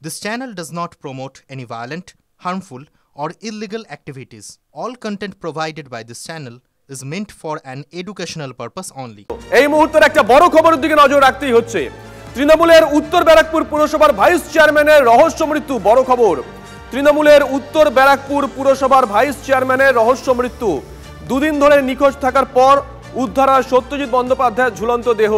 This channel does not promote any violent, harmful, or illegal activities. All content provided by this channel is meant for an educational purpose only. এই মুহূর্তের একটা বড় খবরের দিকে নজর রাখতেই হচ্ছে। তৃণমূলের উত্তর ব্যারাকপুর পুরসভার ভাইস চেয়ারম্যানের রহস্য মৃত্যু। বড় খবর, তৃণমূলের উত্তর ব্যারাকপুর পুরসভার ভাইস চেয়ারম্যানের রহস্য মৃত্যু। দুদিন ধরে নিখোঁজ থাকার পর উদ্ধার হয় সত্যজিৎ বন্দ্যোপাধ্যায়ের ঝুলন্ত দেহ।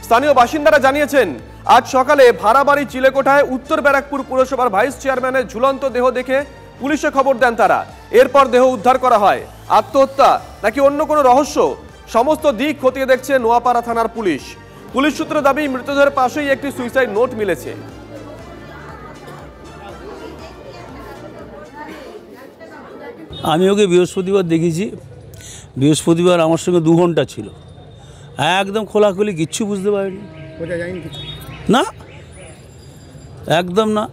স্থানীয় বাসিন্দারা জানিয়েছেন, আজ সকালে ভাড়াবাড়ি চিলেকোঠায় উত্তর ব্যারাকপুর পুরসভার ভাইস চেয়ারম্যানের ঝুলন্ত দেহ দেখে পুলিশে খবর দেন তারা। এরপর দেহ উদ্ধার করা হয়। আত্মহত্যা নাকি অন্য কোনো রহস্য, সমস্ত দিক খতিয়ে দেখছে নোয়াপাড়া থানার পুলিশ। পুলিশ সূত্রে দাবি, মৃতদেহের পাশেই একটি সুইসাইড নোট মিলেছে। আমি ওকে বৃহস্পতিবার দেখেছি। বৃহস্পতিবার আমার সঙ্গে 2 ঘন্টা ছিল, একদম খোলাখুলি, কিচ্ছু বুঝতে পারিনি। বোঝা যায়নি কিছু? না, একদম না।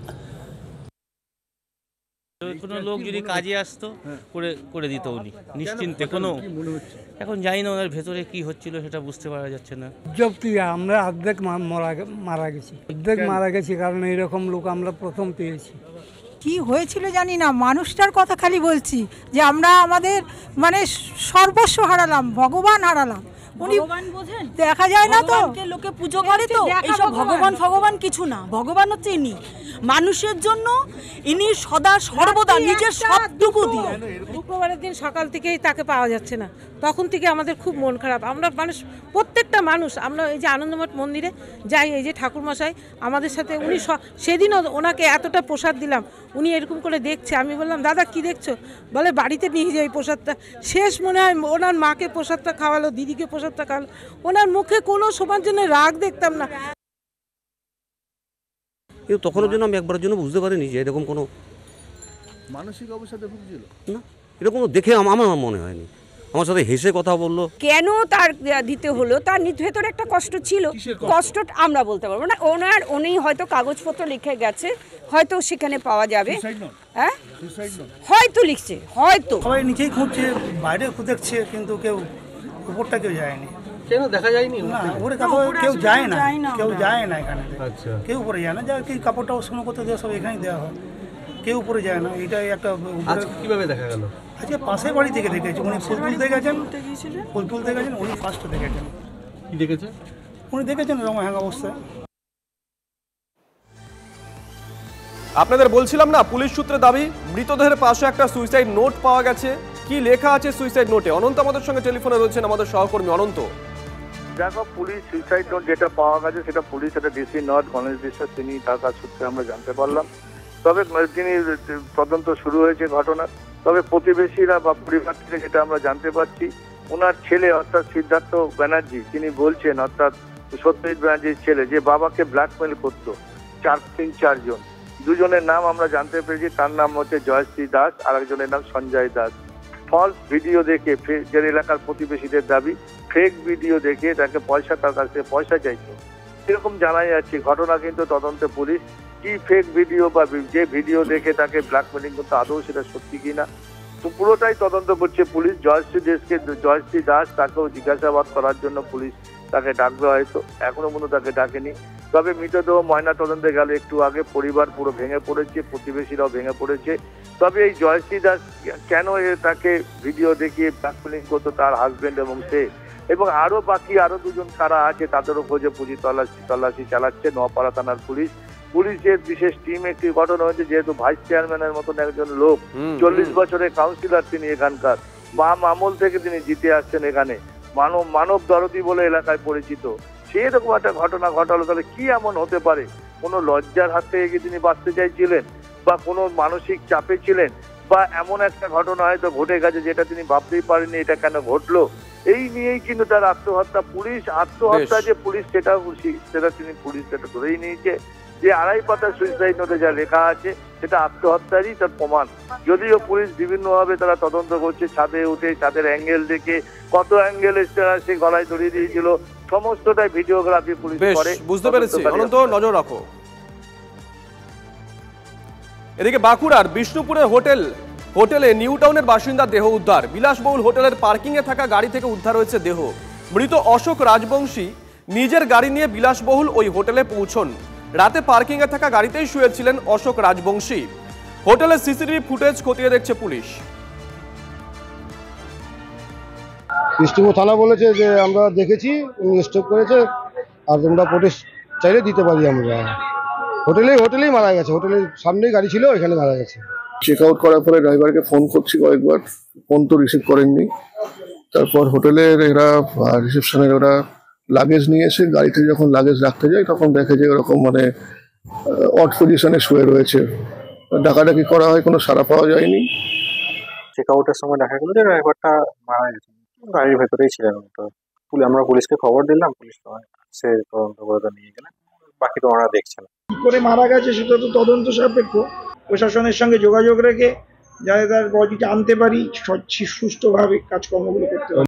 কোনো লোক যদি কাজে আসতো করে দিত উনি নিশ্চিন্তে। কোনো এখন জানি না ওনার ভেতরে কি হচ্ছিল সেটা বুঝতে পারা যাচ্ছে না। আমরা অর্ধেক মারা গেছি কারণ এইরকম লোক আমরা প্রথম পেয়েছি। কি হয়েছিল জানি না, মানুষটার কথা খালি বলছি যে আমরা আমাদের মানে সর্বস্ব হারালাম, ভগবান হারালাম। উনি বোঝেন, দেখা যায় না তো, লোকে পুজো করে তো, এইসব ভগবান কিছু না। ভগবান হচ্ছে ইনি, মানুষের জন্য ইনি সদা সর্বদা নিজের সবটুকু দিয়ে। শুক্রবারের দিন সকাল থেকেই তাকে পাওয়া যাচ্ছে না, তখন থেকে আমাদের খুব মন খারাপ। আমরা মানুষ, প্রত্যেকটা মানুষ, আমরা এই যে আনন্দমঠ মন্দিরে যাই, এই যে ঠাকুরমশাই আমাদের সাথে, উনি সেদিনও ওনাকে এতটা প্রসাদ দিলাম, উনি এরকম করে দেখছে। আমি বললাম, দাদা কি দেখছো? বলে বাড়িতে নিয়ে যাই প্রসাদটা। শেষ মনে হয় ওনার মাকে প্রসাদটা খাওয়ালো, দিদিকে প্রসাদটা খাওয়ালো। ওনার মুখে কোনো সময়ের জন্য রাগ দেখতাম না। কিন্তু তখনের জন্য আমি একবারের জন্য বুঝতে পারিনি যে এরকম কোনো মানসিক অবস্থাতে ভুগছিল না, এরকম দেখে আমার মনে হয়নি। আমার সাথে হেসে কথা বললো। কেন তার দিতে হলো, তার ভেতরে একটা কষ্ট ছিল। কষ্ট আমরা বলতে পারবো না। উনি হয়তো কাগজপত্র লিখে গেছে, হয়তো সেখানে পাওয়া যাবে। হ্যাঁ, হয়তো লিখছে, হয়তো। সবাই নিচেই খুঁজছে, বাইরে দেখছে, কিন্তু কেউ উপরটা কেউ যায়নি। কেন দেখা যায়নি? না, ওরে কেউ যায় না, কেউ যায় না এখানে। আচ্ছা, কেউ উপরে যায় না। যা কি কাপড়টা উষ্ণ করতে দেওয়া, সব এখানেই দেওয়া হয়, কেউ উপরে যায় না। এটাই একটা। কিভাবে দেখা গেল? আজকে পাশের বাড়ি থেকে দেখেছি, উনি ফুল তুলতে গেছেন, উনি ফার্স্ট দেখেছেন। কি দেখেছেন? উনি দেখেছেন রঙ ভাঙা অবস্থায়। আপনাদের বলছিলাম না, পুলিশ সূত্রে দাবি, মৃতদেহের পাশে একটা সুইসাইড নোট পাওয়া গেছে। কি লেখা আছে সুইসাইড নোটে? অনন্ত আমাদের সঙ্গে টেলিফোনে রয়েছেন, আমাদের সহকর্মী অনন্ত। দেখো, পুলিশ সুইসাইড নোট যেটা পাওয়া গেছে সেটা পুলিশ, এটা ডিসি নর্থ গণেশ বিশ্বাস, তিনি তার কাছ সূত্রে আমরা জানতে পারলাম। তবে তিনি তদন্ত শুরু হয়েছে ঘটনার। তবে প্রতিবেশীরা বা পরিবার থেকে যেটা আমরা জানতে পারছি, ওনার ছেলে অর্থাৎ সিদ্ধার্থ ব্যানার্জি, তিনি বলছেন, অর্থাৎ সত্যজিৎ ব্যানার্জির ছেলে, যে বাবাকে ব্ল্যাকমেল করতো 4 জন। দুজনের নাম আমরা জানতে পেরেছি। তার নাম হচ্ছে জয়শ্রী দাস, আর একজনের নাম সঞ্জয় দাস। ফলস ভিডিও দেখে, যে এলাকার প্রতিবেশীদের দাবি, ফেক ভিডিও দেখে তাকে তার কাছ থেকে পয়সা চাইছে, এরকম জানা যাচ্ছে। ঘটনা কিন্তু তদন্তে পুলিশ কি ফেক ভিডিও বা যে ভিডিও দেখে তাকে ব্ল্যাকমেলিং করতে, আদৌ সেটা সত্যি কিনা, তো পুরোটাই তদন্ত করছে পুলিশ। জয়শ্রী দাস, তাকেও জিজ্ঞাসাবাদ করার জন্য পুলিশ তাকে ডাকবে, হয়তো এখনো পর্যন্ত তাকে ডাকেনি। তবে মৃতদেহ ময়না তদন্তে গেল একটু আগে, পরিবার পুরো ভেঙে পড়েছে, প্রতিবেশীরাও ভেঙে পড়েছে। তবে এই জয়শ্রী দাস কেন তাকে ভিডিও দেখিয়ে ব্ল্যাকমেলিং করতো, তার হাজবেন্ড এবং সে, এবং বাকি আরো 2 জন কারা আছে তাদেরও খোঁজে তল্লাশি চালাচ্ছে নোয়াপাড়া থানার পুলিশ। পুলিশের বিশেষ টিম একটি গঠন হয়েছে, যেহেতু ভাইস চেয়ারম্যানের মতন একজন লোক, 40 বছরের কাউন্সিলর তিনি এখানকার, বাম আমল থেকে তিনি জিতে আসছেন এখানে, মানব দরদি বলে এলাকায় পরিচিত। সেরকম একটা ঘটনা ঘটালো, তাহলে কি এমন হতে পারে? কোনো লজ্জার হাত থেকে কি তিনি বাঁচতে চাইছিলেন, বা কোনো মানসিক চাপে ছিলেন, বা এমন একটা ঘটনা হয়তো ঘটে গেছে যেটা তিনি ভাবতেই পারেননি এটা কেন ঘটলো? এই নিয়েই কিন্তু তার আত্মহত্যা। পুলিশ আত্মহত্যা যে পুলিশ সেটা তিনি পুলিশ সেটা ধরেই নিয়েছে, যে 2.5 পাতার সুইসাইড নোটে যা লেখা আছে সেটা আত্মহত্যারই তার প্রমাণ। যদিও পুলিশ বিভিন্নভাবে তারা তদন্ত করছে, ছাদে উঠে, ছাদের অ্যাঙ্গেল দেখে, কত অ্যাঙ্গেলে সে গলায় ধরিয়ে দিয়েছিল, সমস্তটাই ভিডিওগ্রাফি পুলিশ করে। বুঝতে পেরেছি, অনন্ত নজর রাখো। এদিকে বাঁকুড়ার বিষ্ণুপুরের হোটেলে নিউ টাউনের বাসিন্দা দেহ উদ্ধার। বিলাসবহুল হোটেলের পার্কিং এ থাকা গাড়ি থেকে উদ্ধার হয়েছে দেহ। মৃত অশোক রাজবংশী নিজের গাড়ি নিয়ে বিলাসবহুল ওই হোটেলে পৌঁছন। রাতে পার্কিংয়ে থাকা গাড়িতেই শুয়েছিলেন অশোক রাজবংশী। হোটেলের সিসিটিভি ফুটেজ খতিয়ে দেখছে পুলিশ। বিষ্ণুপুর থানা বলেছে যে আমরা দেখেছি, উনি স্টপ করেছে, আর তোমরা প্রোটেস চাইলে দিতে পারি আমরা। হোটেলেই মারা গেছে, হোটেলের সামনেই গাড়ি ছিল, এখানে মারা গেছে। চেক আউট করার পরে ড্রাইভারকে ফোন করছি কয়েকবার, ফোন তো রিসিভ করেননি। তারপর হোটেলের এরা রিসেপশনের ওরা লাগেজ নিয়ে এসে গাড়িতে যখন লাগেজ রাখতে যায় তখন দেখে যে ওরকম মানে অড পজিশনে শুয়ে রয়েছে। ডাকাডাকি করা হয়, কোনো সাড়া পাওয়া যায়নি। চেক আউটের সময় দেখা গেল যে ড্রাইভারটা মারা গেছে, গাড়ির ভেতরেই ছিলেন। তো আমরা পুলিশকে খবর দিলাম, পুলিশ সে তদন্ত করে নিয়ে গেলেন, বাকি তো ওনারা দেখছেন। কি করে মারা গেছে সেটা তো তদন্ত সাপেক্ষ, প্রশাসনের সঙ্গে যোগাযোগ রেখে যাতে তার বডিটা আনতে পারি, সুষ্ঠুভাবে কাজকর্মগুলো করতে হবে।